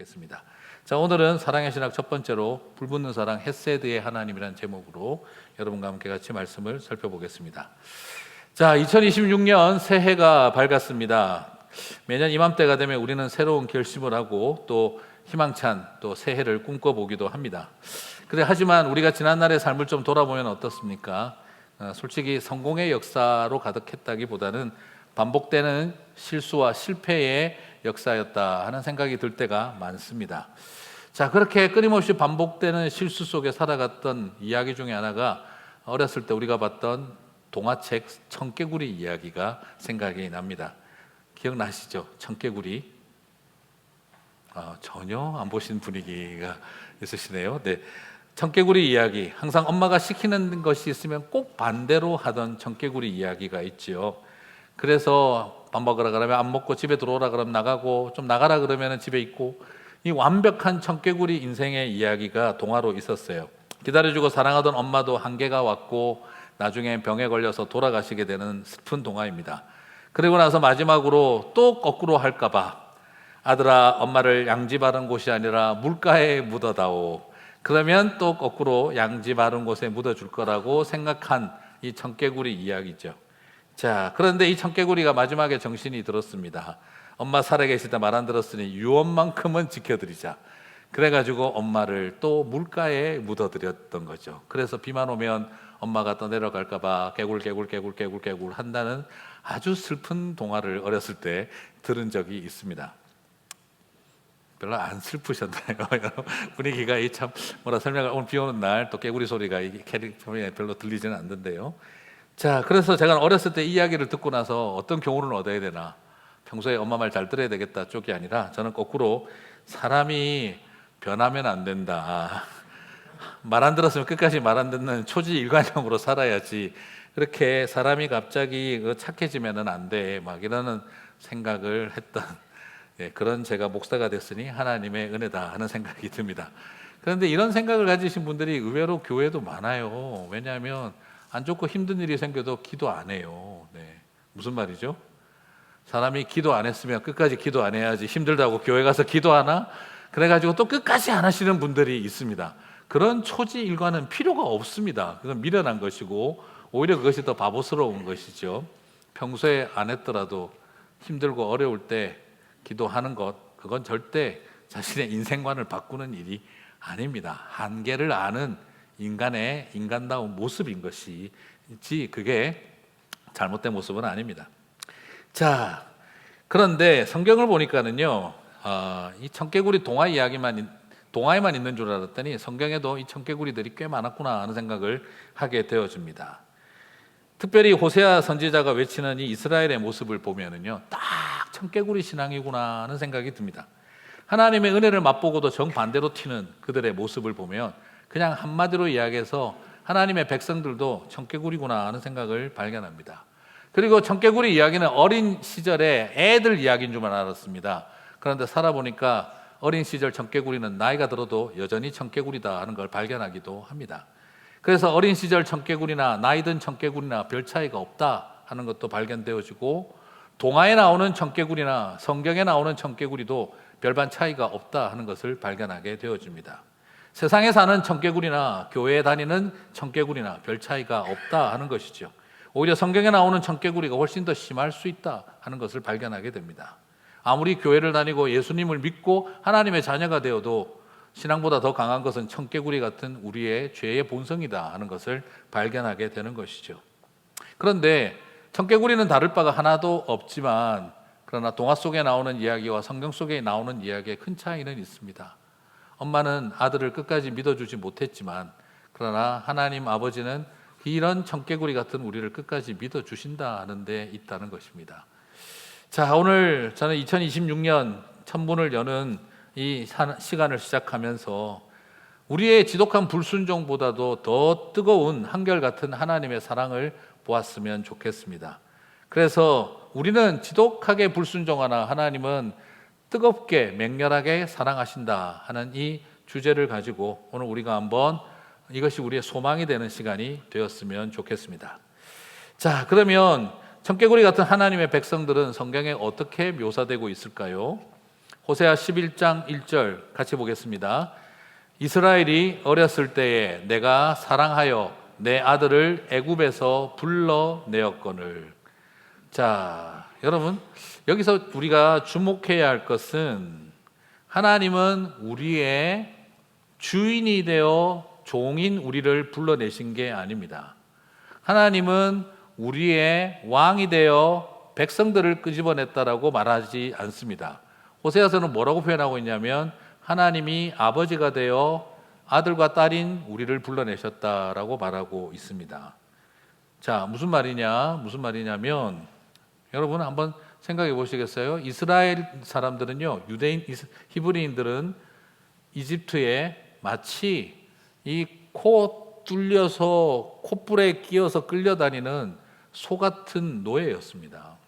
받겠습니다. 자, 오늘은 사랑의 신학 첫 번째로 불붙는 사랑 헤세드의 하나님이라는 제목으로 여러분과 함께 같이 말씀을 살펴보겠습니다. 자, 2026년 새해가 밝았습니다. 매년 이맘때가 되면 우리는 새로운 결심을 하고 또 희망찬 또 새해를 꿈꿔보기도 합니다. 하지만 우리가 지난날의 삶을 좀 돌아보면 어떻습니까? 솔직히 성공의 역사로 가득했다기보다는 반복되는 실수와 실패의 역사였다 하는 생각이 들 때가 많습니다. 자, 그렇게 끊임없이 반복되는 실수 속에 살아갔던 이야기 중에 하나가 어렸을 때 우리가 봤던 동화책 청개구리 이야기가 생각이 납니다. 기억나시죠? 청개구리. 전혀 안 보신 분위기가 있으시네요. 네. 청개구리 이야기, 항상 엄마가 시키는 것이 있으면 꼭 반대로 하던 청개구리 이야기가 있지요. 그래서 밥 먹으라 그러면 안 먹고 집에 들어오라 그러면 나가고, 좀 나가라 그러면 집에 있고, 이 완벽한 청개구리 인생의 이야기가 동화로 있었어요. 기다려주고 사랑하던 엄마도 한계가 왔고 나중에 병에 걸려서 돌아가시게 되는 슬픈 동화입니다. 그리고 나서 마지막으로 또 거꾸로 할까봐, 아들아 엄마를 양지 바른 곳이 아니라 물가에 묻어다오. 그러면 또 거꾸로 양지 바른 곳에 묻어줄 거라고 생각한 이 청개구리 이야기죠. 자, 그런데 이 청개구리가 마지막에 정신이 들었습니다. 엄마 살아계실 때 말 안 들었으니 유언만큼은 지켜드리자. 그래가지고 엄마를 또 물가에 묻어드렸던 거죠. 그래서 비만 오면 엄마가 떠내려갈까봐 개굴 한다는 아주 슬픈 동화를 어렸을 때 들은 적이 있습니다. 별로 안 슬프셨나요? 분위기가 참 설명을, 오늘 비 오는 날 또 개구리 소리가 이 캐릭터에 별로 들리지는 않는데요. 자, 그래서 제가 어렸을 때 이 이야기를 듣고 나서 어떤 교훈을 얻어야 되나, 평소에 엄마 말 잘 들어야 되겠다 쪽이 아니라 저는 거꾸로 사람이 변하면 안 된다. 말 안 들었으면 끝까지 말 안 듣는 초지일관형으로 살아야지. 그렇게 사람이 갑자기 착해지면은 안 돼. 막 이러는 생각을 했던, 그런 제가 목사가 됐으니 하나님의 은혜다 하는 생각이 듭니다. 그런데 이런 생각을 가지신 분들이 의외로 교회도 많아요. 왜냐하면 안 좋고 힘든 일이 생겨도 기도 안 해요. 무슨 말이죠? 사람이 기도 안 했으면 끝까지 기도 안 해야지, 힘들다고 교회 가서 기도하나? 그래가지고 또 끝까지 안 하시는 분들이 있습니다. 그런 초지일관은 필요가 없습니다. 그건 미련한 것이고 오히려 그것이 더 바보스러운 것이죠. 평소에 안 했더라도 힘들고 어려울 때 기도하는 것, 그건 절대 자신의 인생관을 바꾸는 일이 아닙니다. 한계를 아는 인간의 인간다운 모습인 것이지 그게 잘못된 모습은 아닙니다. 자, 그런데 성경을 보니까는요, 이 청개구리 동화에만 있는 줄 알았더니 성경에도 이 청개구리들이 꽤 많았구나 하는 생각을 하게 되어집니다. 특별히 호세아 선지자가 외치는 이 이스라엘의 모습을 보면은요, 딱 청개구리 신앙이구나 하는 생각이 듭니다. 하나님의 은혜를 맛보고도 정반대로 튀는 그들의 모습을 보면 그냥 한마디로 이야기해서 하나님의 백성들도 청개구리구나 하는 생각을 발견합니다. 그리고 청개구리 이야기는 어린 시절의 애들 이야기인 줄만 알았습니다. 그런데 살아보니까 어린 시절 청개구리는 나이가 들어도 여전히 청개구리다 하는 걸 발견하기도 합니다. 그래서 어린 시절 청개구리나 나이 든 청개구리나 별 차이가 없다 하는 것도 발견되어지고, 동화에 나오는 청개구리나 성경에 나오는 청개구리도 별반 차이가 없다 하는 것을 발견하게 되어집니다. 세상에 사는 청개구리나 교회에 다니는 청개구리나 별 차이가 없다 하는 것이죠. 오히려 성경에 나오는 청개구리가 훨씬 더 심할 수 있다 하는 것을 발견하게 됩니다. 아무리 교회를 다니고 예수님을 믿고 하나님의 자녀가 되어도 신앙보다 더 강한 것은 청개구리 같은 우리의 죄의 본성이다 하는 것을 발견하게 되는 것이죠. 그런데 청개구리는 다를 바가 하나도 없지만, 그러나 동화 속에 나오는 이야기와 성경 속에 나오는 이야기에 큰 차이는 있습니다. 엄마는 아들을 끝까지 믿어주지 못했지만, 그러나 하나님 아버지는 이런 청개구리 같은 우리를 끝까지 믿어주신다 하는 데 있다는 것입니다. 자, 오늘 저는 2026년 천문을 여는 이 시간을 시작하면서 우리의 지독한 불순종보다도 더 뜨거운 한결같은 하나님의 사랑을 보았으면 좋겠습니다. 그래서 우리는 지독하게 불순종하나 하나님은 뜨겁게 맹렬하게 사랑하신다 하는 이 주제를 가지고 오늘 우리가 한번 이것이 우리의 소망이 되는 시간이 되었으면 좋겠습니다. 자, 그러면 청개구리 같은 하나님의 백성들은 성경에 어떻게 묘사되고 있을까요? 호세아 11장 1절 같이 보겠습니다. 이스라엘이 어렸을 때에 내가 사랑하여 내 아들을 애굽에서 불러내었거늘. 자, 여러분, 여기서 우리가 주목해야 할 것은 하나님은 우리의 주인이 되어 종인 우리를 불러내신 게 아닙니다. 하나님은 우리의 왕이 되어 백성들을 끄집어냈다라고 말하지 않습니다. 호세아서는 뭐라고 표현하고 있냐면 하나님이 아버지가 되어 아들과 딸인 우리를 불러내셨다라고 말하고 있습니다. 자, 무슨 말이냐면 여러분 한번 생각해 보시겠어요? 이스라엘 사람들은요, 유대인, 히브리인들은 이집트에 마치 이 코 뚫려서 콧불에 끼어서 끌려다니는 소 같은 노예였습니다.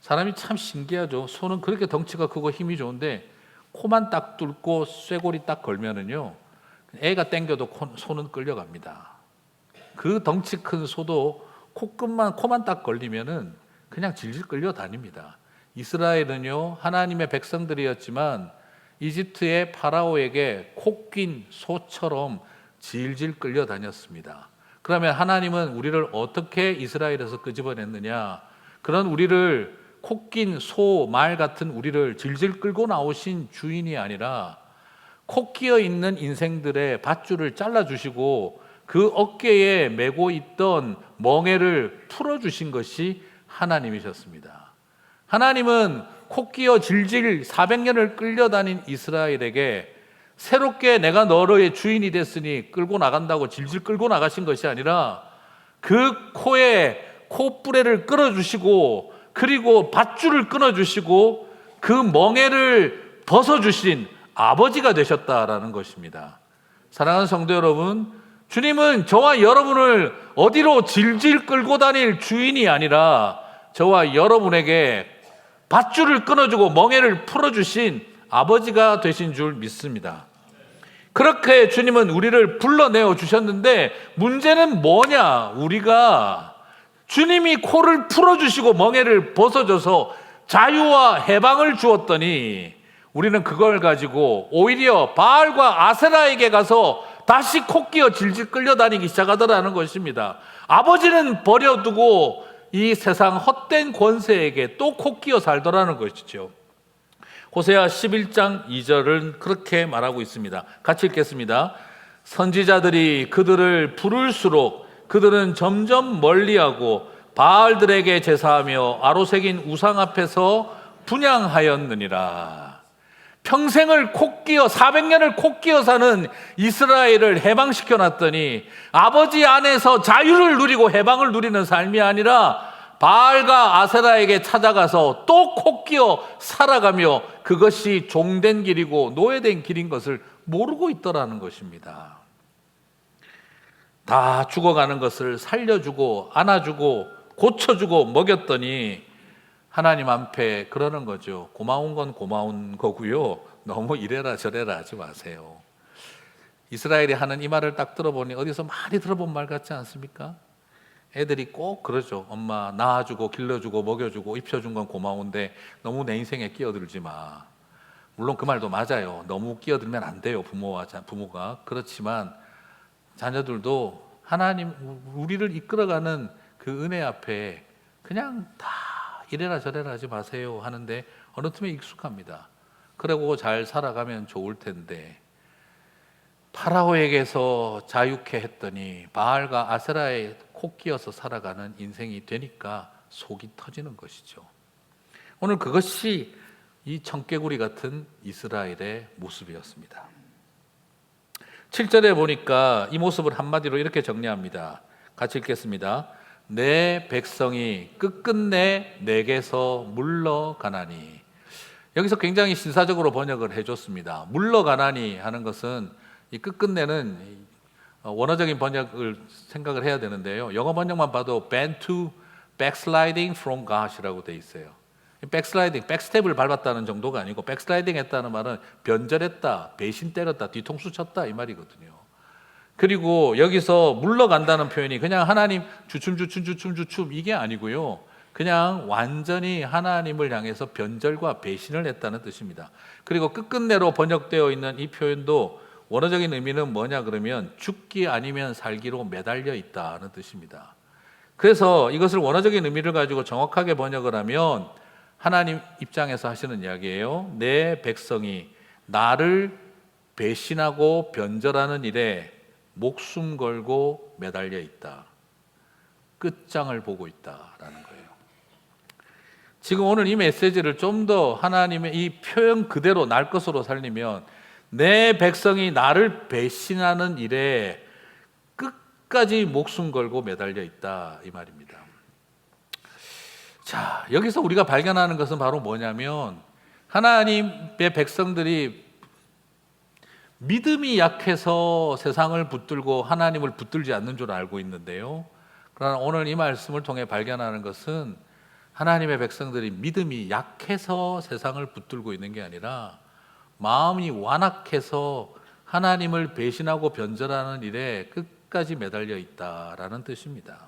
사람이 참 신기하죠. 소는 그렇게 덩치가 크고 힘이 좋은데 코만 딱 뚫고 쇠고리 딱 걸면은요, 애가 땡겨도 소는 끌려갑니다. 그 덩치 큰 소도 코만 딱 걸리면은 그냥 질질 끌려다닙니다. 이스라엘은요, 하나님의 백성들이었지만 이집트의 파라오에게 코 낀 소처럼 질질 끌려다녔습니다. 그러면 하나님은 우리를 어떻게 이스라엘에서 끄집어냈느냐? 그런 우리를 코 낀 소, 말 같은 우리를 질질 끌고 나오신 주인이 아니라 코 끼어 있는 인생들의 밧줄을 잘라주시고 그 어깨에 메고 있던 멍에를 풀어주신 것이 하나님이셨습니다. 하나님은 코 끼어 질질 400년을 끌려다닌 이스라엘에게 새롭게 내가 너의 주인이 됐으니 끌고 나간다고 질질 끌고 나가신 것이 아니라 그 코에 콧불에를 끌어주시고 그리고 밧줄을 끊어주시고 그 멍에를 벗어주신 아버지가 되셨다라는 것입니다. 사랑하는 성도 여러분, 주님은 저와 여러분을 어디로 질질 끌고 다닐 주인이 아니라 저와 여러분에게 밧줄을 끊어주고 멍에를 풀어주신 아버지가 되신 줄 믿습니다. 그렇게 주님은 우리를 불러내어 주셨는데 문제는 뭐냐? 우리가 주님이 코를 풀어주시고 멍에를 벗어줘서 자유와 해방을 주었더니 우리는 그걸 가지고 오히려 바알과 아세라에게 가서 다시 코 끼어 질질 끌려다니기 시작하더라는 것입니다. 아버지는 버려두고 이 세상 헛된 권세에게 또 코 끼어 살더라는 것이죠. 호세아 11장 2절은 그렇게 말하고 있습니다. 같이 읽겠습니다. 선지자들이 그들을 부를수록 그들은 점점 멀리하고 바알들에게 제사하며 아로새긴 우상 앞에서 분향하였느니라. 평생을 코 끼어 400년을 코 끼어 사는 이스라엘을 해방시켜 놨더니 아버지 안에서 자유를 누리고 해방을 누리는 삶이 아니라 바알과 아세라에게 찾아가서 또 코 끼어 살아가며 그것이 종된 길이고 노예된 길인 것을 모르고 있더라는 것입니다. 다 죽어가는 것을 살려주고 안아주고 고쳐주고 먹였더니 하나님 앞에 그러는 거죠. 고마운 건 고마운 거고요. 너무 이래라 저래라 하지 마세요. 이스라엘이 하는 이 말을 딱 들어보니 어디서 많이 들어본 말 같지 않습니까? 애들이 꼭 그러죠. 엄마 낳아주고 길러주고 먹여주고 입혀준 건 고마운데 너무 내 인생에 끼어들지 마. 물론 그 말도 맞아요. 너무 끼어들면 안 돼요. 부모가. 그렇지만 자녀들도 하나님 우리를 이끌어가는 그 은혜 앞에 그냥 다 이래라 저래라 하지 마세요 하는데 어느 틈에 익숙합니다. 그러고 잘 살아가면 좋을 텐데 파라오에게서 자유케 했더니 바알과 아세라에 코 끼어서 살아가는 인생이 되니까 속이 터지는 것이죠. 오늘 그것이 이 청개구리 같은 이스라엘의 모습이었습니다. 7절에 보니까 이 모습을 한마디로 이렇게 정리합니다. 같이 읽겠습니다. 내 백성이 끝끝내 내게서 물러가나니. 여기서 굉장히 신사적으로 번역을 해줬습니다. 물러가나니 하는 것은 이 끝끝내는 원어적인 번역을 생각을 해야 되는데요. 영어 번역만 봐도 bend to backsliding from God이라고 돼 있어요. 백슬라이딩, 백스텝을 밟았다는 정도가 아니고 백슬라이딩 했다는 말은 변절했다, 배신 때렸다, 뒤통수 쳤다 이 말이거든요. 그리고 여기서 물러간다는 표현이 그냥 하나님 주춤 이게 아니고요. 그냥 완전히 하나님을 향해서 변절과 배신을 했다는 뜻입니다. 그리고 끝끝내로 번역되어 있는 이 표현도 원어적인 의미는 뭐냐 그러면 죽기 아니면 살기로 매달려 있다는 뜻입니다. 그래서 이것을 원어적인 의미를 가지고 정확하게 번역을 하면 하나님 입장에서 하시는 이야기예요. 내 백성이 나를 배신하고 변절하는 일에 목숨 걸고 매달려 있다. 끝장을 보고 있다라는 거예요. 지금 오늘 이 메시지를 좀 더 하나님의 이 표현 그대로 날 것으로 살리면 내 백성이 나를 배신하는 일에 끝까지 목숨 걸고 매달려 있다 이 말입니다. 자, 여기서 우리가 발견하는 것은 바로 뭐냐면 하나님의 백성들이 믿음이 약해서 세상을 붙들고 하나님을 붙들지 않는 줄 알고 있는데요. 그러나 오늘 이 말씀을 통해 발견하는 것은 하나님의 백성들이 믿음이 약해서 세상을 붙들고 있는 게 아니라 마음이 완악해서 하나님을 배신하고 변절하는 일에 끝까지 매달려 있다라는 뜻입니다.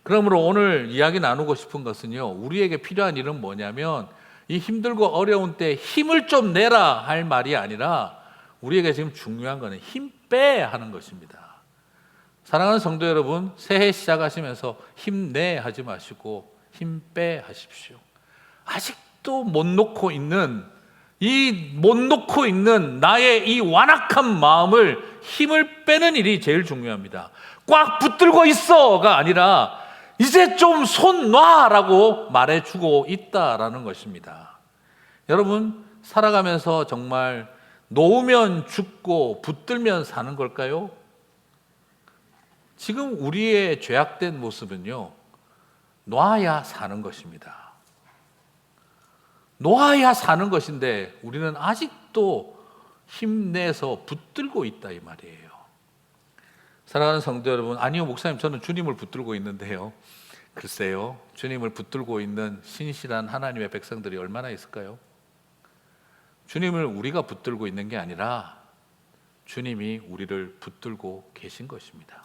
그러므로 오늘 이야기 나누고 싶은 것은요, 우리에게 필요한 일은 뭐냐면 이 힘들고 어려운 때 힘을 좀 내라 할 말이 아니라 우리에게 지금 중요한 것은 힘 빼 하는 것입니다. 사랑하는 성도 여러분, 새해 시작하시면서 힘내 하지 마시고 힘 빼 하십시오. 아직도 못 놓고 있는 나의 이 완악한 마음을 힘을 빼는 일이 제일 중요합니다. 꽉 붙들고 있어가 아니라 이제 좀 손 놔라고 말해주고 있다라는 것입니다. 여러분, 살아가면서 정말 놓으면 죽고 붙들면 사는 걸까요? 지금 우리의 죄악된 모습은요, 놔야 사는 것입니다. 놓아야 사는 것인데 우리는 아직도 힘내서 붙들고 있다 이 말이에요. 사랑하는 성도 여러분, 아니요 목사님 저는 주님을 붙들고 있는데요. 글쎄요, 주님을 붙들고 있는 신실한 하나님의 백성들이 얼마나 있을까요? 주님을 우리가 붙들고 있는 게 아니라 주님이 우리를 붙들고 계신 것입니다.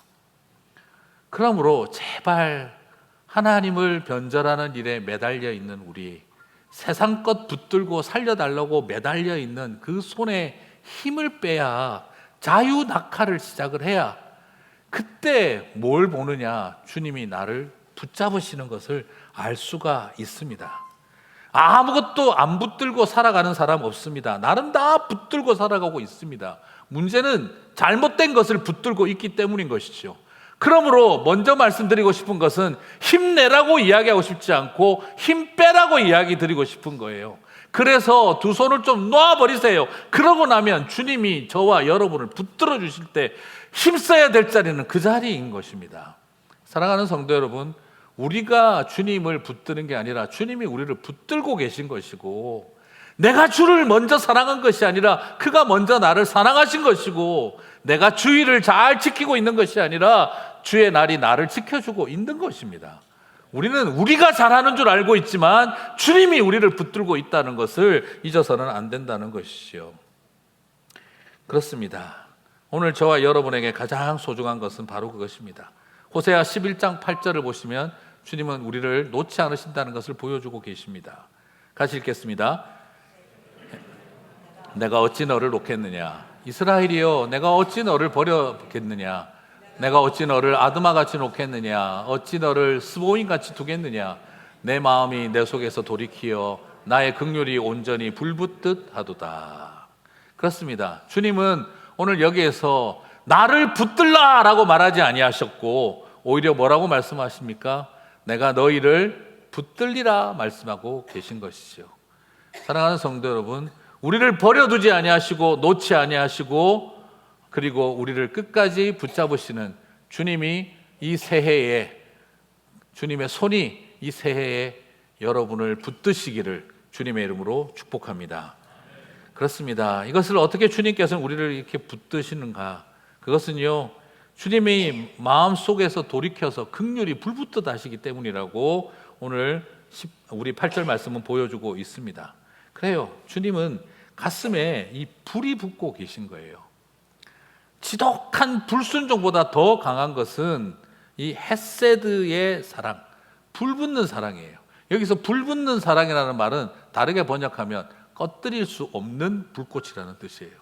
그러므로 제발 하나님을 변절하는 일에 매달려 있는 우리, 세상 것 붙들고 살려달라고 매달려 있는 그 손에 힘을 빼야, 자유낙하를 시작을 해야 그때 뭘 보느냐, 주님이 나를 붙잡으시는 것을 알 수가 있습니다. 아무것도 안 붙들고 살아가는 사람 없습니다. 나름 다 붙들고 살아가고 있습니다. 문제는 잘못된 것을 붙들고 있기 때문인 것이죠. 그러므로 먼저 말씀드리고 싶은 것은 힘내라고 이야기하고 싶지 않고 힘 빼라고 이야기 드리고 싶은 거예요. 그래서 두 손을 좀 놓아버리세요. 그러고 나면 주님이 저와 여러분을 붙들어 주실 때 힘써야 될 자리는 그 자리인 것입니다. 사랑하는 성도 여러분, 우리가 주님을 붙드는 게 아니라 주님이 우리를 붙들고 계신 것이고, 내가 주를 먼저 사랑한 것이 아니라 그가 먼저 나를 사랑하신 것이고, 내가 주의를 잘 지키고 있는 것이 아니라 주의 날이 나를 지켜주고 있는 것입니다. 우리는 우리가 잘하는 줄 알고 있지만 주님이 우리를 붙들고 있다는 것을 잊어서는 안 된다는 것이죠. 그렇습니다. 오늘 저와 여러분에게 가장 소중한 것은 바로 그것입니다. 호세아 11장 8절을 보시면 주님은 우리를 놓지 않으신다는 것을 보여주고 계십니다. 같이 읽겠습니다. 내가 어찌 너를 놓겠느냐, 이스라엘이여 내가 어찌 너를 버려겠느냐, 내가 어찌 너를 아드마같이 놓겠느냐, 어찌 너를 스보임같이 두겠느냐, 내 마음이 내 속에서 돌이키어 나의 긍휼이 온전히 불붙듯 하도다. 그렇습니다. 주님은 오늘 여기에서 나를 붙들라라고 말하지 아니하셨고 오히려 뭐라고 말씀하십니까? 내가 너희를 붙들리라 말씀하고 계신 것이죠. 사랑하는 성도 여러분, 우리를 버려두지 아니하시고 놓지 아니하시고 그리고 우리를 끝까지 붙잡으시는 주님이 이 새해에, 주님의 손이 이 새해에 여러분을 붙드시기를 주님의 이름으로 축복합니다. 그렇습니다. 이것을 어떻게 주님께서는 우리를 이렇게 붙드시는가? 그것은요, 주님이 마음속에서 돌이켜서 긍휼이 불붙듯 하시기 때문이라고 오늘 우리 8절 말씀은 보여주고 있습니다. 그래요, 주님은 가슴에 이 불이 붙고 계신 거예요. 지독한 불순종보다 더 강한 것은 이 헤세드의 사랑, 불붙는 사랑이에요. 여기서 불붙는 사랑이라는 말은 다르게 번역하면 꺼뜨릴 수 없는 불꽃이라는 뜻이에요.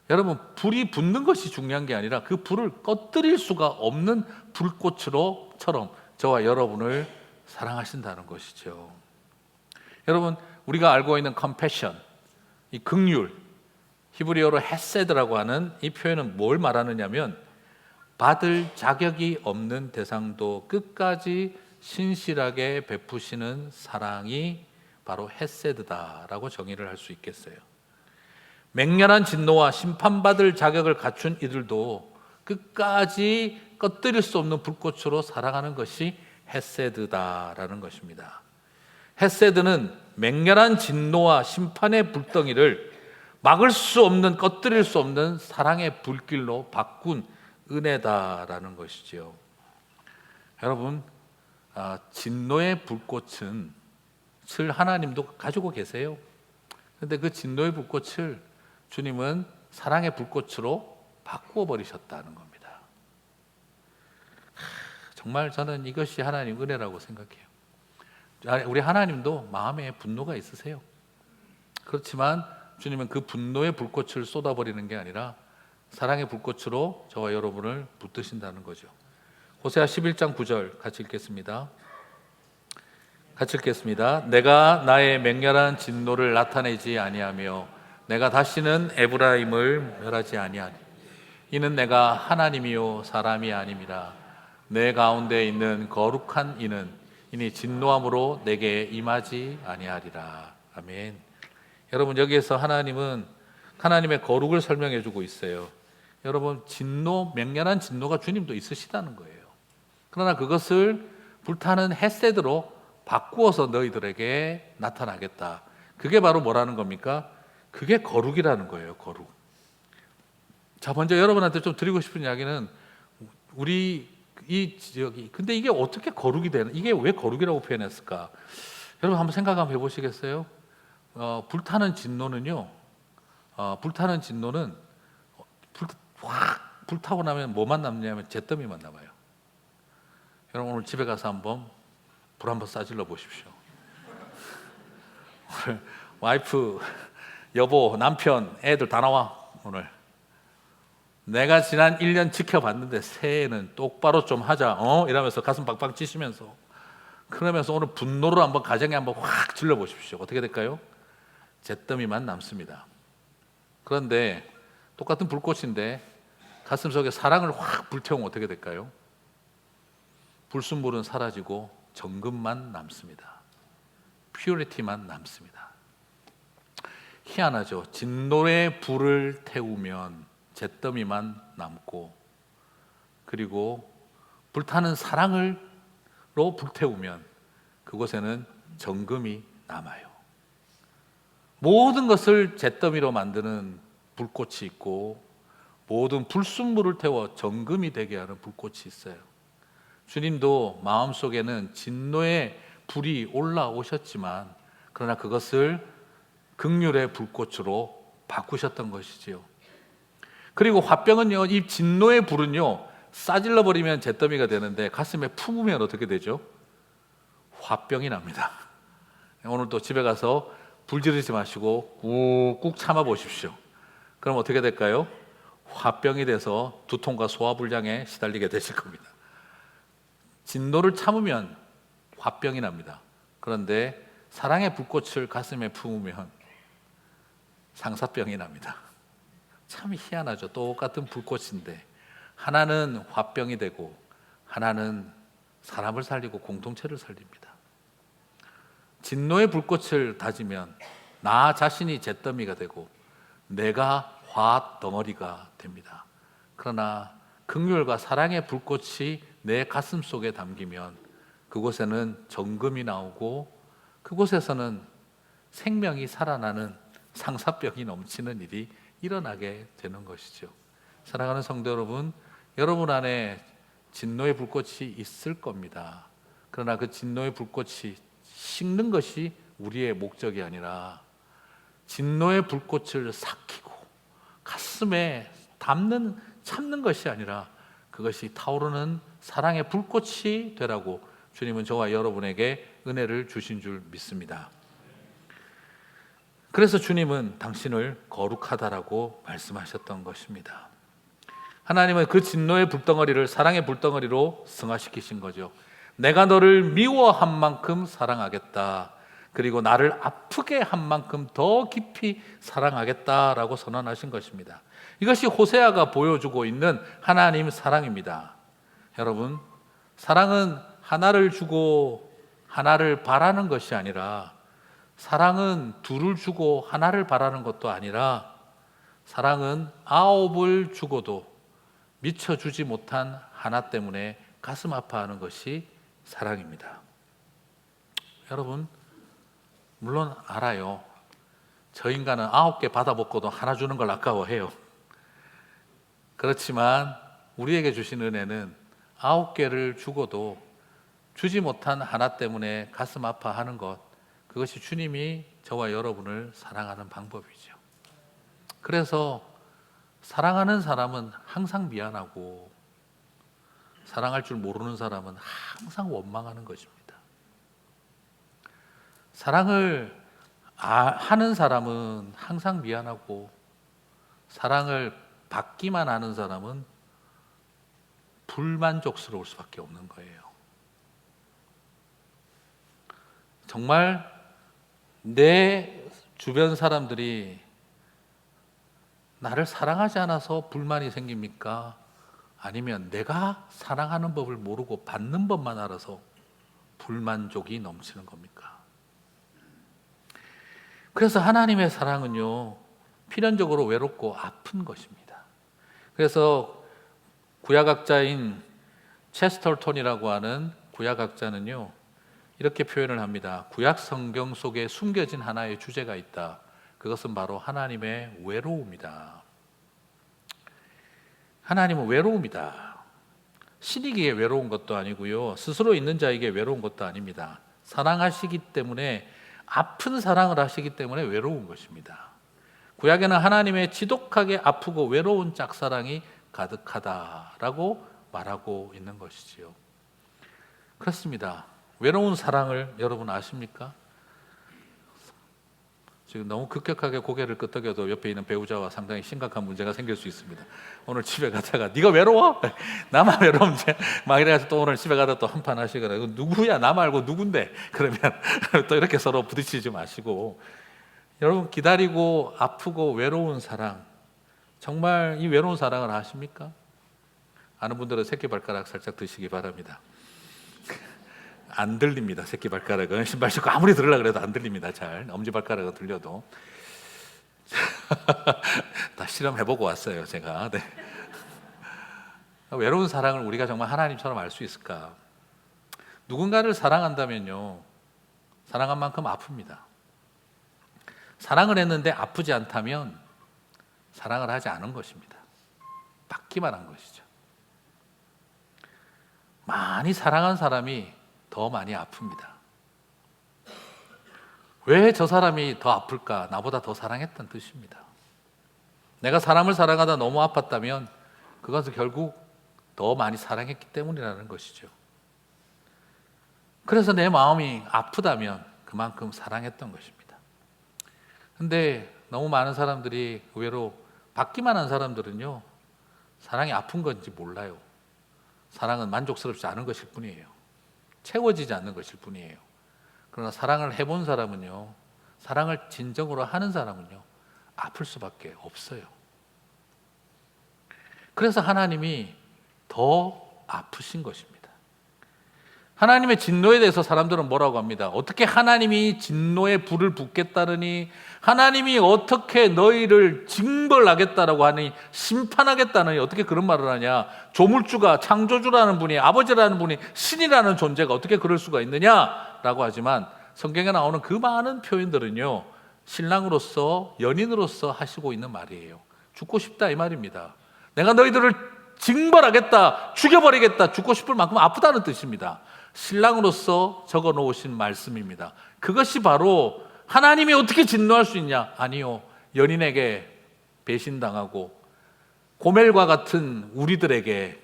여러분, 불이 붙는 것이 중요한 게 아니라 그 불을 꺼뜨릴 수가 없는 불꽃으로처럼 저와 여러분을 사랑하신다는 것이죠. 여러분, 우리가 알고 있는 compassion, 이 긍휼, 히브리어로 헤세드라고 하는 이 표현은 뭘 말하느냐면 받을 자격이 없는 대상도 끝까지 신실하게 베푸시는 사랑이 바로 헤세드다라고 정의를 할 수 있겠어요. 맹렬한 진노와 심판받을 자격을 갖춘 이들도 끝까지 꺼뜨릴 수 없는 불꽃으로 살아가는 것이 헤세드다라는 것입니다. 헤세드는 맹렬한 진노와 심판의 불덩이를 막을 수 없는, 꺼뜨릴 수 없는 사랑의 불길로 바꾼 은혜다라는 것이지요. 여러분, 진노의 불꽃은 하나님도 가지고 계세요. 그런데 그 진노의 불꽃을 주님은 사랑의 불꽃으로 바꾸어 버리셨다는 겁니다. 정말 저는 이것이 하나님 은혜라고 생각해요. 우리 하나님도 마음에 분노가 있으세요. 그렇지만 주님은 그 분노의 불꽃을 쏟아버리는 게 아니라 사랑의 불꽃으로 저와 여러분을 붙드신다는 거죠. 호세아 11장 9절 같이 읽겠습니다. 같이 읽겠습니다. 내가 나의 맹렬한 진노를 나타내지 아니하며 내가 다시는 에브라임을 멸하지 아니하니 이는 내가 하나님이요 사람이 아님이라. 내 가운데 있는 거룩한 이는 이니 진노함으로 내게 임하지 아니하리라. 아멘. 여러분, 여기에서 하나님은 하나님의 거룩을 설명해 주고 있어요. 여러분, 맹렬한 진노가 주님도 있으시다는 거예요. 그러나 그것을 불타는 헤세드로 바꾸어서 너희들에게 나타나겠다. 그게 바로 뭐라는 겁니까? 그게 거룩이라는 거예요. 거룩. 자, 먼저 여러분한테 좀 드리고 싶은 이야기는 우리 이 지역이, 근데 이게 어떻게 거룩이 되는, 이게 왜 거룩이라고 표현했을까? 여러분 한번 생각 한번 해보시겠어요? 불타는 진노는요, 확 불타고 나면 뭐만 남냐면 잿더미만 남아요. 여러분 오늘 집에 가서 한번 불 한번 싸질러 보십시오. 와이프, 여보, 남편, 애들 다 나와. 오늘 내가 지난 1년 지켜봤는데 새해에는 똑바로 좀 하자, 이러면서 가슴 박박 찌시면서, 그러면서 오늘 분노를 한번 가정에 한번 확 질러 보십시오. 어떻게 될까요? 잿더미만 남습니다. 그런데 똑같은 불꽃인데 가슴속에 사랑을 확 불태우면 어떻게 될까요? 불순물은 사라지고 정금만 남습니다. 퓨리티만 남습니다. 희한하죠. 진노의 불을 태우면 잿더미만 남고, 그리고 불타는 사랑으로 불태우면 그곳에는 정금이 남아요. 모든 것을 잿더미로 만드는 불꽃이 있고 모든 불순물을 태워 정금이 되게 하는 불꽃이 있어요. 주님도 마음속에는 진노의 불이 올라오셨지만 그러나 그것을 긍휼의 불꽃으로 바꾸셨던 것이지요. 그리고 화병은요, 이 진노의 불은요, 싸질러 버리면 잿더미가 되는데 가슴에 품으면 어떻게 되죠? 화병이 납니다. 오늘도 집에 가서 불 지르지 마시고 꾹꾹 참아 보십시오. 그럼 어떻게 될까요? 화병이 돼서 두통과 소화불량에 시달리게 되실 겁니다. 진노를 참으면 화병이 납니다. 그런데 사랑의 불꽃을 가슴에 품으면 상사병이 납니다. 참 희한하죠. 똑같은 불꽃인데 하나는 화병이 되고 하나는 사람을 살리고 공동체를 살립니다. 진노의 불꽃을 다지면 나 자신이 잿더미가 되고 내가 화 덩어리가 됩니다. 그러나 긍휼과 사랑의 불꽃이 내 가슴 속에 담기면 그곳에는 정금이 나오고 그곳에서는 생명이 살아나는 상사병이 넘치는 일이 일어나게 되는 것이죠. 사랑하는 성도 여러분, 여러분 안에 진노의 불꽃이 있을 겁니다. 그러나 그 진노의 불꽃이 식는 것이 우리의 목적이 아니라 진노의 불꽃을 삭히고 가슴에 참는 것이 아니라 그것이 타오르는 사랑의 불꽃이 되라고 주님은 저와 여러분에게 은혜를 주신 줄 믿습니다. 그래서 주님은 당신을 거룩하다라고 말씀하셨던 것입니다. 하나님은 그 진노의 불덩어리를 사랑의 불덩어리로 승화시키신 거죠. 내가 너를 미워한 만큼 사랑하겠다. 그리고 나를 아프게 한 만큼 더 깊이 사랑하겠다라고 선언하신 것입니다. 이것이 호세아가 보여주고 있는 하나님 사랑입니다. 여러분, 사랑은 하나를 주고 하나를 바라는 것이 아니라, 사랑은 둘을 주고 하나를 바라는 것도 아니라, 사랑은 9을 주고도 미처 주지 못한 하나 때문에 가슴 아파하는 것이 사랑입니다. 여러분, 물론 알아요. 저 인간은 9개 받아먹고도 하나 주는 걸 아까워해요. 그렇지만 우리에게 주신 은혜는 9개를 주고도 주지 못한 하나 때문에 가슴 아파하는 것, 그것이 주님이 저와 여러분을 사랑하는 방법이죠. 그래서 사랑하는 사람은 항상 미안하고, 사랑할 줄 모르는 사람은 항상 원망하는 것입니다. 사랑을 하는 사람은 항상 미안하고, 사랑을 받기만 하는 사람은 불만족스러울 수밖에 없는 거예요. 정말 내 주변 사람들이 나를 사랑하지 않아서 불만이 생깁니까? 아니면 내가 사랑하는 법을 모르고 받는 법만 알아서 불만족이 넘치는 겁니까? 그래서 하나님의 사랑은요, 필연적으로 외롭고 아픈 것입니다. 그래서 구약학자인 체스터턴이라고 하는 구약학자는요, 이렇게 표현을 합니다. 구약 성경 속에 숨겨진 하나의 주제가 있다. 그것은 바로 하나님의 외로움이다. 하나님은 외로움이다. 신이기에 외로운 것도 아니고요, 스스로 있는 자에게 외로운 것도 아닙니다. 사랑하시기 때문에, 아픈 사랑을 하시기 때문에 외로운 것입니다. 구약에는 하나님의 지독하게 아프고 외로운 짝사랑이 가득하다라고 말하고 있는 것이지요. 그렇습니다. 외로운 사랑을 여러분 아십니까? 지금 너무 급격하게 고개를 끄덕여도 옆에 있는 배우자와 상당히 심각한 문제가 생길 수 있습니다. 오늘 집에 가다가 네가 외로워? 나만 외로운지 막 이래가지고 또 오늘 집에 가다 또 한판 하시거나, 이거 누구야? 나 말고 누군데? 그러면 또 이렇게 서로 부딪히지 마시고, 여러분, 기다리고 아프고 외로운 사랑, 정말 이 외로운 사랑을 아십니까? 아는 분들은 새끼발가락 살짝 드시기 바랍니다. 안 들립니다. 새끼발가락은 신발 신고 아무리 들으려고 해도 안 들립니다. 잘 엄지발가락은 들려도. 다 실험해보고 왔어요, 제가. 네. 외로운 사랑을 우리가 정말 하나님처럼 알 수 있을까? 누군가를 사랑한다면요, 사랑한 만큼 아픕니다. 사랑을 했는데 아프지 않다면 사랑을 하지 않은 것입니다. 받기만 한 것이죠. 많이 사랑한 사람이 더 많이 아픕니다. 왜 저 사람이 더 아플까? 나보다 더 사랑했다는 뜻입니다. 내가 사람을 사랑하다 너무 아팠다면 그것은 결국 더 많이 사랑했기 때문이라는 것이죠. 그래서 내 마음이 아프다면 그만큼 사랑했던 것입니다. 근데 너무 많은 사람들이 의외로 받기만 한 사람들은요, 사랑이 아픈 건지 몰라요. 사랑은 만족스럽지 않은 것일 뿐이에요. 채워지지 않는 것일 뿐이에요. 그러나 사랑을 해본 사람은요, 사랑을 진정으로 하는 사람은요, 아플 수밖에 없어요. 그래서 하나님이 더 아프신 것입니다. 하나님의 진노에 대해서 사람들은 뭐라고 합니다. 어떻게 하나님이 진노의 불을 붓겠다느니, 하나님이 어떻게 너희를 징벌하겠다라고 하니, 심판하겠다느니 어떻게 그런 말을 하냐. 조물주가, 창조주라는 분이, 아버지라는 분이, 신이라는 존재가 어떻게 그럴 수가 있느냐라고 하지만, 성경에 나오는 그 많은 표현들은요, 신랑으로서, 연인으로서 하시고 있는 말이에요. 죽고 싶다 이 말입니다. 내가 너희들을 징벌하겠다, 죽여버리겠다, 죽고 싶을 만큼 아프다는 뜻입니다. 신랑으로서 적어 놓으신 말씀입니다. 그것이 바로 하나님이 어떻게 진노할 수 있냐? 아니요. 연인에게 배신당하고 고멜과 같은 우리들에게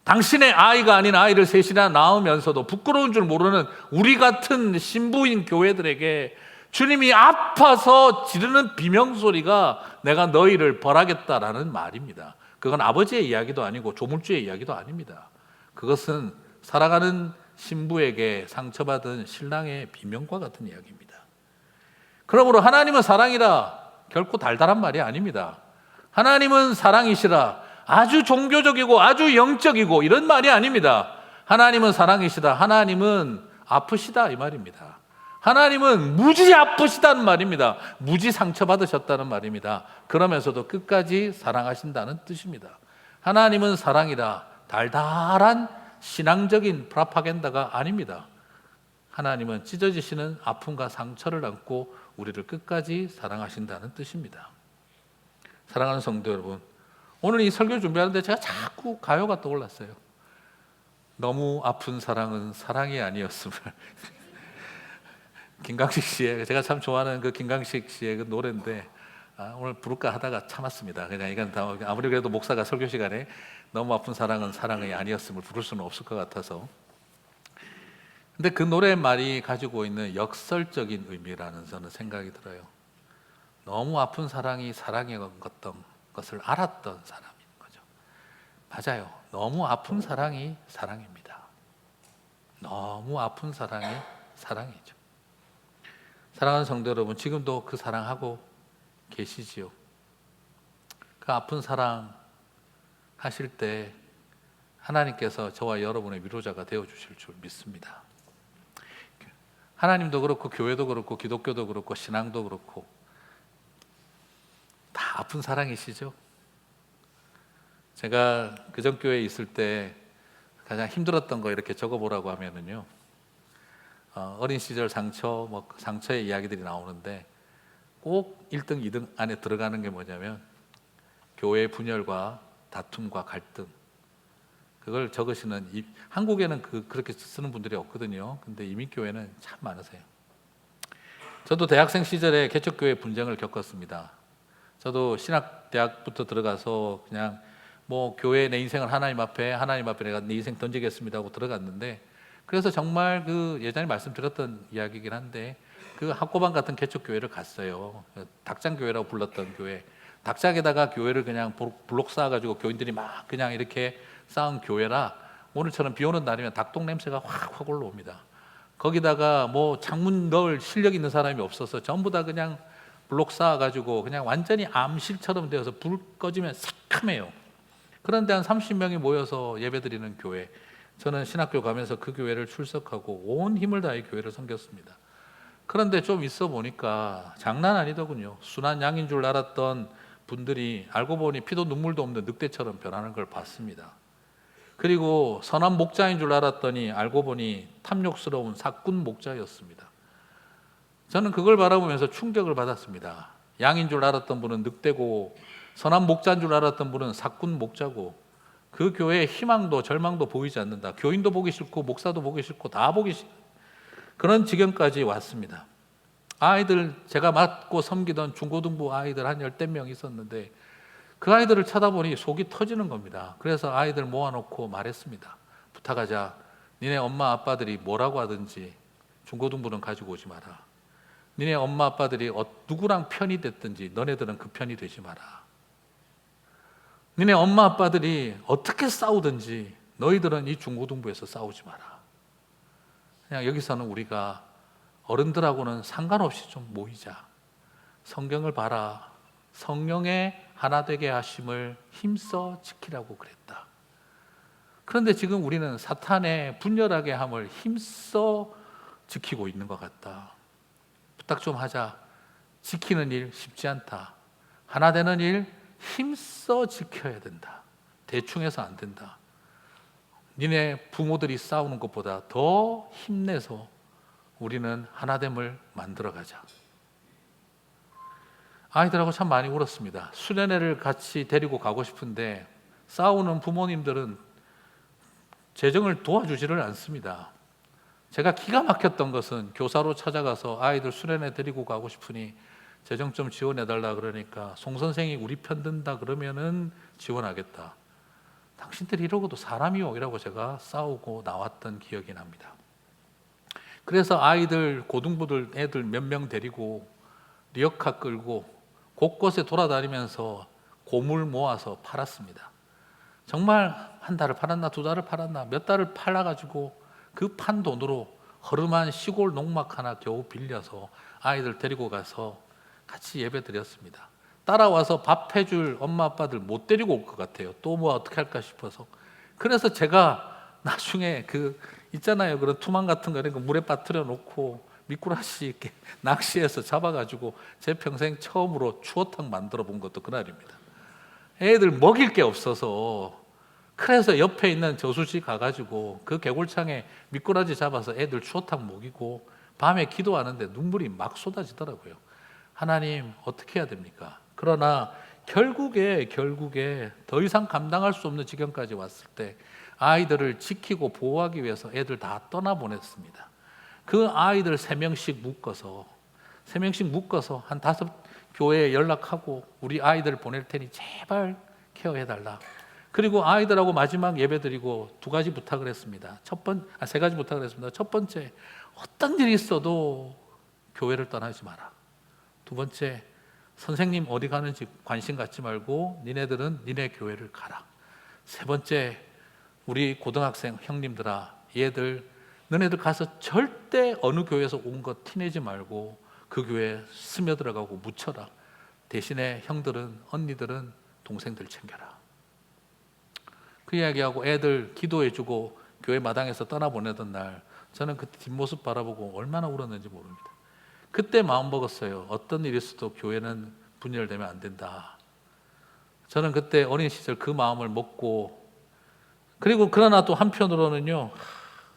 당신의 아이가 아닌 아이를 셋이나 낳으면서도 부끄러운 줄 모르는 우리 같은 신부인 교회들에게 주님이 아파서 지르는 비명소리가 내가 너희를 벌하겠다라는 말입니다. 그건 아버지의 이야기도 아니고 조물주의 이야기도 아닙니다. 그것은 살아가는 신부에게 상처받은 신랑의 비명과 같은 이야기입니다. 그러므로 하나님은 사랑이라 결코 달달한 말이 아닙니다. 하나님은 사랑이시라 아주 종교적이고 아주 영적이고 이런 말이 아닙니다. 하나님은 사랑이시다. 하나님은 아프시다 이 말입니다. 하나님은 무지 아프시다는 말입니다. 무지 상처받으셨다는 말입니다. 그러면서도 끝까지 사랑하신다는 뜻입니다. 하나님은 사랑이라 달달한 신앙적인 프라파간다가 아닙니다. 하나님은 찢어지시는 아픔과 상처를 안고 우리를 끝까지 사랑하신다는 뜻입니다. 사랑하는 성도 여러분, 오늘 이 설교 준비하는데 제가 자꾸 가요가 떠올랐어요. 너무 아픈 사랑은 사랑이 아니었음을. 김강식 씨의, 제가 참 좋아하는 그 김강식 씨의 그 노래인데 오늘 부를까 하다가 참았습니다. 그냥 이건 다 아무리 그래도 목사가 설교 시간에 너무 아픈 사랑은 사랑이 아니었음을 부를 수는 없을 것 같아서. 근데 그 노래 말이 가지고 있는 역설적인 의미라는 저는 생각이 들어요. 너무 아픈 사랑이 사랑이었던 것을 알았던 사람인 거죠. 맞아요. 너무 아픈 사랑이 사랑입니다. 너무 아픈 사랑이 사랑이죠. 사랑하는 성도 여러분, 지금도 그 사랑하고 계시지요? 그 아픈 사랑 하실 때 하나님께서 저와 여러분의 위로자가 되어주실 줄 믿습니다. 하나님도 그렇고 교회도 그렇고 기독교도 그렇고 신앙도 그렇고 다 아픈 사랑이시죠? 제가 그전 교회에 있을 때 가장 힘들었던 거 이렇게 적어보라고 하면은요, 어린 시절 상처, 상처의 이야기들이 나오는데 꼭 1등, 2등 안에 들어가는 게 뭐냐면 교회 분열과 다툼과 갈등, 그걸 적으시는, 한국에는 그렇게 쓰는 분들이 없거든요. 근데 이민교회는 참 많으세요. 저도 대학생 시절에 개척교회 분쟁을 겪었습니다. 저도 신학대학부터 들어가서 그냥 교회 내 인생을 하나님 앞에 내가 내 인생 던지겠습니다 하고 들어갔는데, 그래서 정말 그 예전에 말씀드렸던 이야기이긴 한데 그 학고반 같은 개척교회를 갔어요. 닭장교회라고 불렀던 교회. 닭장에다가 교회를 그냥 블록 쌓아가지고 교인들이 막 그냥 이렇게 쌓은 교회라 오늘처럼 비 오는 날이면 닭똥 냄새가 확 올라옵니다. 거기다가 창문 넣을 실력 있는 사람이 없어서 전부 다 그냥 블록 쌓아가지고 그냥 완전히 암실처럼 되어서 불 꺼지면 새카매요. 그런데 한 30명이 모여서 예배드리는 교회, 저는 신학교 가면서 그 교회를 출석하고 온 힘을 다해 교회를 섬겼습니다. 그런데 좀 있어 보니까 장난 아니더군요. 순한 양인 줄 알았던 분들이 알고 보니 피도 눈물도 없는 늑대처럼 변하는 걸 봤습니다. 그리고 선한 목자인 줄 알았더니 알고 보니 탐욕스러운 사꾼 목자였습니다. 저는 그걸 바라보면서 충격을 받았습니다. 양인 줄 알았던 분은 늑대고 선한 목자인 줄 알았던 분은 사꾼 목자고, 그 교회에 희망도 절망도 보이지 않는다. 교인도 보기 싫고 목사도 보기 싫고 다 보기 싫은 그런 지경까지 왔습니다. 아이들, 제가 맡고 섬기던 중고등부 아이들 한 10명 있었는데 그 아이들을 쳐다보니 속이 터지는 겁니다. 그래서 아이들 모아놓고 말했습니다. 부탁하자. 니네 엄마 아빠들이 뭐라고 하든지 중고등부는 가지고 오지 마라. 니네 엄마 아빠들이 누구랑 편이 됐든지 너네들은 그 편이 되지 마라. 니네 엄마 아빠들이 어떻게 싸우든지 너희들은 이 중고등부에서 싸우지 마라. 그냥 여기서는 우리가 어른들하고는 상관없이 좀 모이자. 성경을 봐라. 성령의 하나 되게 하심을 힘써 지키라고 그랬다. 그런데 지금 우리는 사탄의 분열하게 함을 힘써 지키고 있는 것 같다. 부탁 좀 하자. 지키는 일 쉽지 않다. 하나 되는 일 힘써 지켜야 된다. 대충 해서 안 된다. 니네 부모들이 싸우는 것보다 더 힘내서 우리는 하나됨을 만들어가자. 아이들하고 참 많이 울었습니다. 수련회를 같이 데리고 가고 싶은데 싸우는 부모님들은 재정을 도와주지를 않습니다. 제가 기가 막혔던 것은 교사로 찾아가서 아이들 수련회 데리고 가고 싶으니 재정 좀 지원해달라 그러니까 송 선생이 우리 편 든다 그러면은 지원하겠다. 당신들이 이러고도 사람이요? 이라고 제가 싸우고 나왔던 기억이 납니다. 그래서 아이들, 고등부들 애들 몇 명 데리고 리어카 끌고 곳곳에 돌아다니면서 고물 모아서 팔았습니다. 정말 한 달을 팔았나 두 달을 팔았나 몇 달을 팔아가지고 그 판 돈으로 허름한 시골 농막 하나 겨우 빌려서 아이들 데리고 가서 같이 예배 드렸습니다. 따라와서 밥 해줄 엄마 아빠들 못 데리고 올 것 같아요. 또 뭐 어떻게 할까 싶어서. 그래서 제가 나중에 있잖아요, 그런 투망 같은 거 물에 빠뜨려 놓고 미꾸라지 이렇게 낚시해서 잡아가지고 제 평생 처음으로 추어탕 만들어 본 것도 그날입니다. 애들 먹일 게 없어서 그래서 옆에 있는 저수지 가가지고 그 개골창에 미꾸라지 잡아서 애들 추어탕 먹이고 밤에 기도하는데 눈물이 막 쏟아지더라고요. 하나님 어떻게 해야 됩니까? 그러나 결국에 더 이상 감당할 수 없는 지경까지 왔을 때 아이들을 지키고 보호하기 위해서 애들 다 떠나보냈습니다. 그 아이들 3명씩 묶어서 한 5 교회에 연락하고 우리 아이들 보낼 테니 제발 케어해달라. 그리고 아이들하고 마지막 예배 드리고 2가지 부탁을 했습니다. 3가지 부탁을 했습니다. 첫 번째, 어떤 일이 있어도 교회를 떠나지 마라. 2번째, 선생님 어디 가는지 관심 갖지 말고 니네들은 니네 교회를 가라. 3번째, 우리 고등학생 형님들아, 너네들 가서 절대 어느 교회에서 온 거 티내지 말고 그 교회에 스며들어가고 묻혀라. 대신에 형들은, 언니들은, 동생들 챙겨라. 그 이야기하고 애들 기도해주고 교회 마당에서 떠나보내던 날 저는 그 뒷모습 바라보고 얼마나 울었는지 모릅니다. 그때 마음 먹었어요. 어떤 일이 있어도 교회는 분열되면 안 된다. 저는 그때 어린 시절 그 마음을 먹고, 그리고 그러나 또 한편으로는요,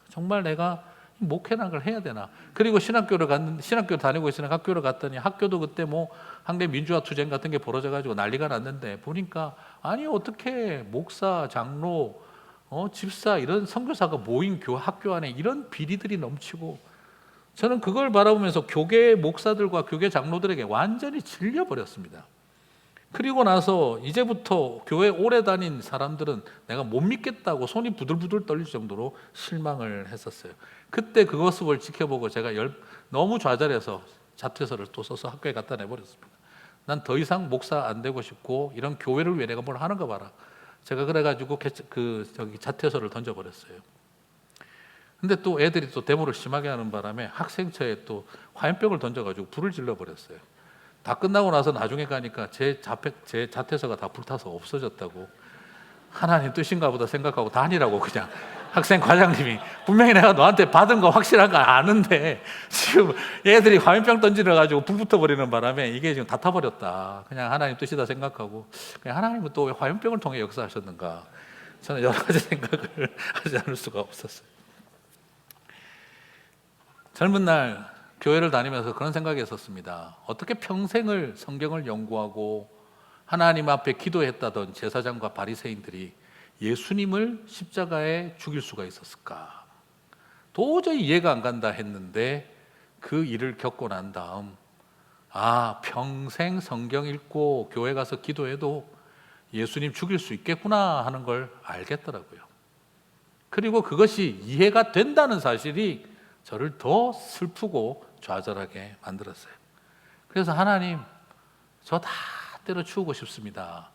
정말 내가 목회라는 걸 해야 되나. 그리고 신학교 다니고 있으나 학교를 갔더니 학교도 그때 한계 민주화 투쟁 같은 게 벌어져가지고 난리가 났는데 보니까 아니 어떻게 목사, 장로, 집사 이런 선교사가 모인 학교 안에 이런 비리들이 넘치고, 저는 그걸 바라보면서 교계 목사들과 교계 장로들에게 완전히 질려버렸습니다. 그리고 나서 이제부터 교회 오래 다닌 사람들은 내가 못 믿겠다고 손이 부들부들 떨릴 정도로 실망을 했었어요. 그때 그 모습을 지켜보고 제가 너무 좌절해서 자퇴서를 또 써서 학교에 갖다 내버렸습니다. 난 더 이상 목사 안 되고 싶고 이런 교회를 위해 내가 뭘 하는가 봐라. 제가 그래가지고 자퇴서를 던져버렸어요. 근데 또 애들이 또 데모를 심하게 하는 바람에 학생처에 또 화염병을 던져가지고 불을 질러버렸어요. 다 끝나고 나서 나중에 가니까 제 자퇴서가 다 불타서 없어졌다고. 하나님 뜻인가 보다 생각하고 다니라고 그냥 학생 과장님이. 분명히 내가 너한테 받은 거 확실한 거 아는데 지금 애들이 화염병 던지려 가지고 불 붙어버리는 바람에 이게 지금 다 타버렸다. 그냥 하나님 뜻이다 생각하고, 그냥 하나님은 또 왜 화염병을 통해 역사하셨는가. 저는 여러 가지 생각을 하지 않을 수가 없었어요. 젊은 날 교회를 다니면서 그런 생각이 있었습니다. 어떻게 평생을 성경을 연구하고 하나님 앞에 기도했다던 제사장과 바리새인들이 예수님을 십자가에 죽일 수가 있었을까? 도저히 이해가 안 간다 했는데 그 일을 겪고 난 다음, 평생 성경 읽고 교회 가서 기도해도 예수님 죽일 수 있겠구나 하는 걸 알겠더라고요. 그리고 그것이 이해가 된다는 사실이 저를 더 슬프고 좌절하게 만들었어요. 그래서 하나님, 저 다 때려치우고 싶습니다.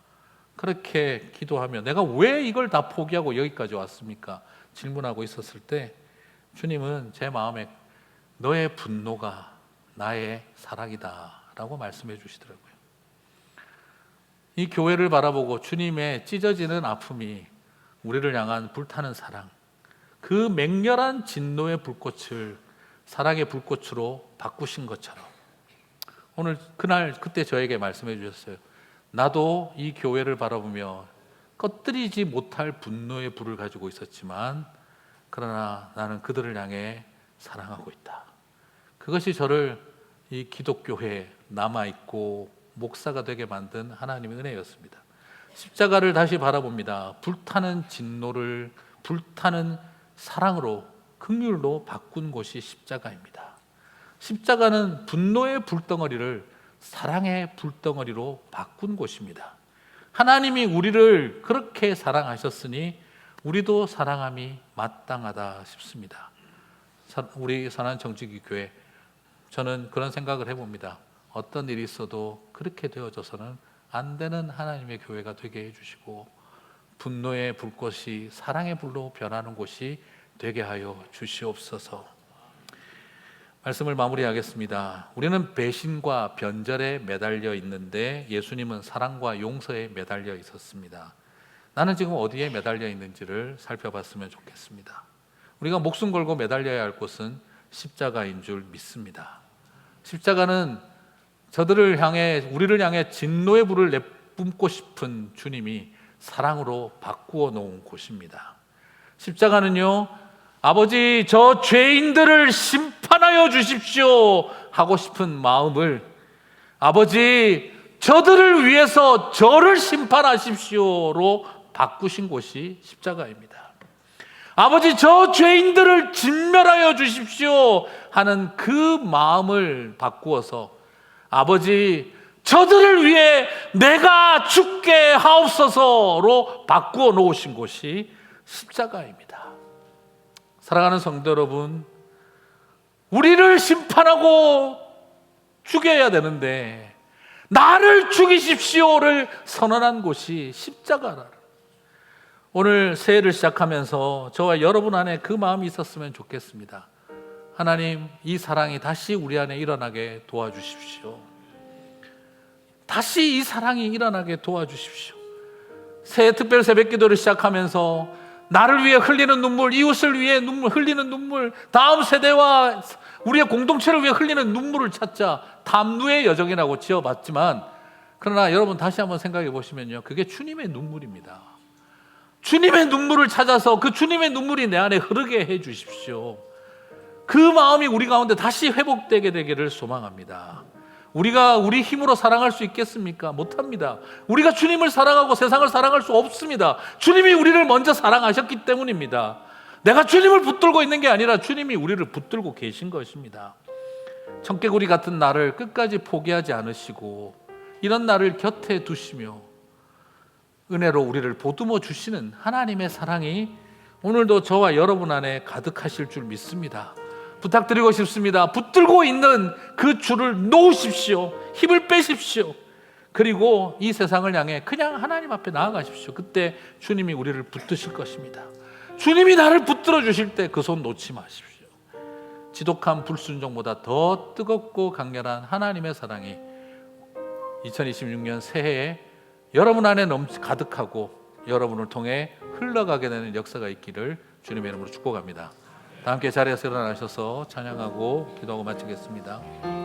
그렇게 기도하며 내가 왜 이걸 다 포기하고 여기까지 왔습니까? 질문하고 있었을 때 주님은 제 마음에 너의 분노가 나의 사랑이다 라고 말씀해 주시더라고요. 이 교회를 바라보고 주님의 찢어지는 아픔이 우리를 향한 불타는 사랑, 그 맹렬한 진노의 불꽃을 사랑의 불꽃으로 바꾸신 것처럼 오늘 그때 저에게 말씀해 주셨어요. 나도 이 교회를 바라보며 꺼뜨리지 못할 분노의 불을 가지고 있었지만 그러나 나는 그들을 향해 사랑하고 있다. 그것이 저를 이 기독교회에 남아있고 목사가 되게 만든 하나님의 은혜였습니다. 십자가를 다시 바라봅니다. 불타는 진노를 불타는 사랑으로, 긍휼로 바꾼 곳이 십자가입니다. 십자가는 분노의 불덩어리를 사랑의 불덩어리로 바꾼 곳입니다. 하나님이 우리를 그렇게 사랑하셨으니 우리도 사랑함이 마땅하다 싶습니다. 우리 사랑하는 정직이 교회, 저는 그런 생각을 해봅니다. 어떤 일이 있어도 그렇게 되어져서는 안 되는 하나님의 교회가 되게 해주시고, 분노의 불꽃이 사랑의 불로 변하는 곳이 되게 하여 주시옵소서. 말씀을 마무리하겠습니다. 우리는 배신과 변절에 매달려 있는데 예수님은 사랑과 용서에 매달려 있었습니다. 나는 지금 어디에 매달려 있는지를 살펴봤으면 좋겠습니다. 우리가 목숨 걸고 매달려야 할 곳은 십자가인 줄 믿습니다. 십자가는 우리를 향해 진노의 불을 내뿜고 싶은 주님이 사랑으로 바꾸어 놓은 곳입니다. 십자가는요, 아버지, 저 죄인들을 심판하여 주십시오 하고 싶은 마음을, 아버지, 저들을 위해서 저를 심판하십시오로 바꾸신 곳이 십자가입니다. 아버지, 저 죄인들을 진멸하여 주십시오 하는 그 마음을 바꾸어서, 아버지, 저들을 위해 내가 죽게 하옵소서로 바꾸어 놓으신 곳이 십자가입니다. 사랑하는 성도 여러분, 우리를 심판하고 죽여야 되는데 나를 죽이십시오를 선언한 곳이 십자가라. 오늘 새해를 시작하면서 저와 여러분 안에 그 마음이 있었으면 좋겠습니다. 하나님, 이 사랑이 다시 우리 안에 일어나게 도와주십시오. 다시 이 사랑이 일어나게 도와주십시오. 새해 특별 새벽 기도를 시작하면서 나를 위해 흘리는 눈물, 이웃을 위해 흘리는 눈물, 다음 세대와 우리의 공동체를 위해 흘리는 눈물을 찾자 담누의 여정이라고 지어봤지만, 그러나 여러분 다시 한번 생각해 보시면요, 그게 주님의 눈물입니다. 주님의 눈물을 찾아서 그 주님의 눈물이 내 안에 흐르게 해 주십시오. 그 마음이 우리 가운데 다시 회복되게 되기를 소망합니다. 우리가 우리 힘으로 사랑할 수 있겠습니까? 못합니다. 우리가 주님을 사랑하고 세상을 사랑할 수 없습니다. 주님이 우리를 먼저 사랑하셨기 때문입니다. 내가 주님을 붙들고 있는 게 아니라 주님이 우리를 붙들고 계신 것입니다. 청개구리 같은 나를 끝까지 포기하지 않으시고 이런 나를 곁에 두시며 은혜로 우리를 보듬어 주시는 하나님의 사랑이 오늘도 저와 여러분 안에 가득하실 줄 믿습니다. 부탁드리고 싶습니다. 붙들고 있는 그 줄을 놓으십시오. 힘을 빼십시오. 그리고 이 세상을 향해 그냥 하나님 앞에 나아가십시오. 그때 주님이 우리를 붙드실 것입니다. 주님이 나를 붙들어 주실 때 그 손 놓지 마십시오. 지독한 불순종보다 더 뜨겁고 강렬한 하나님의 사랑이 2026년 새해에 여러분 안에 가득하고 여러분을 통해 흘러가게 되는 역사가 있기를 주님의 이름으로 축복합니다. 다 함께 자리에서 일어나셔서 찬양하고 기도하고 마치겠습니다.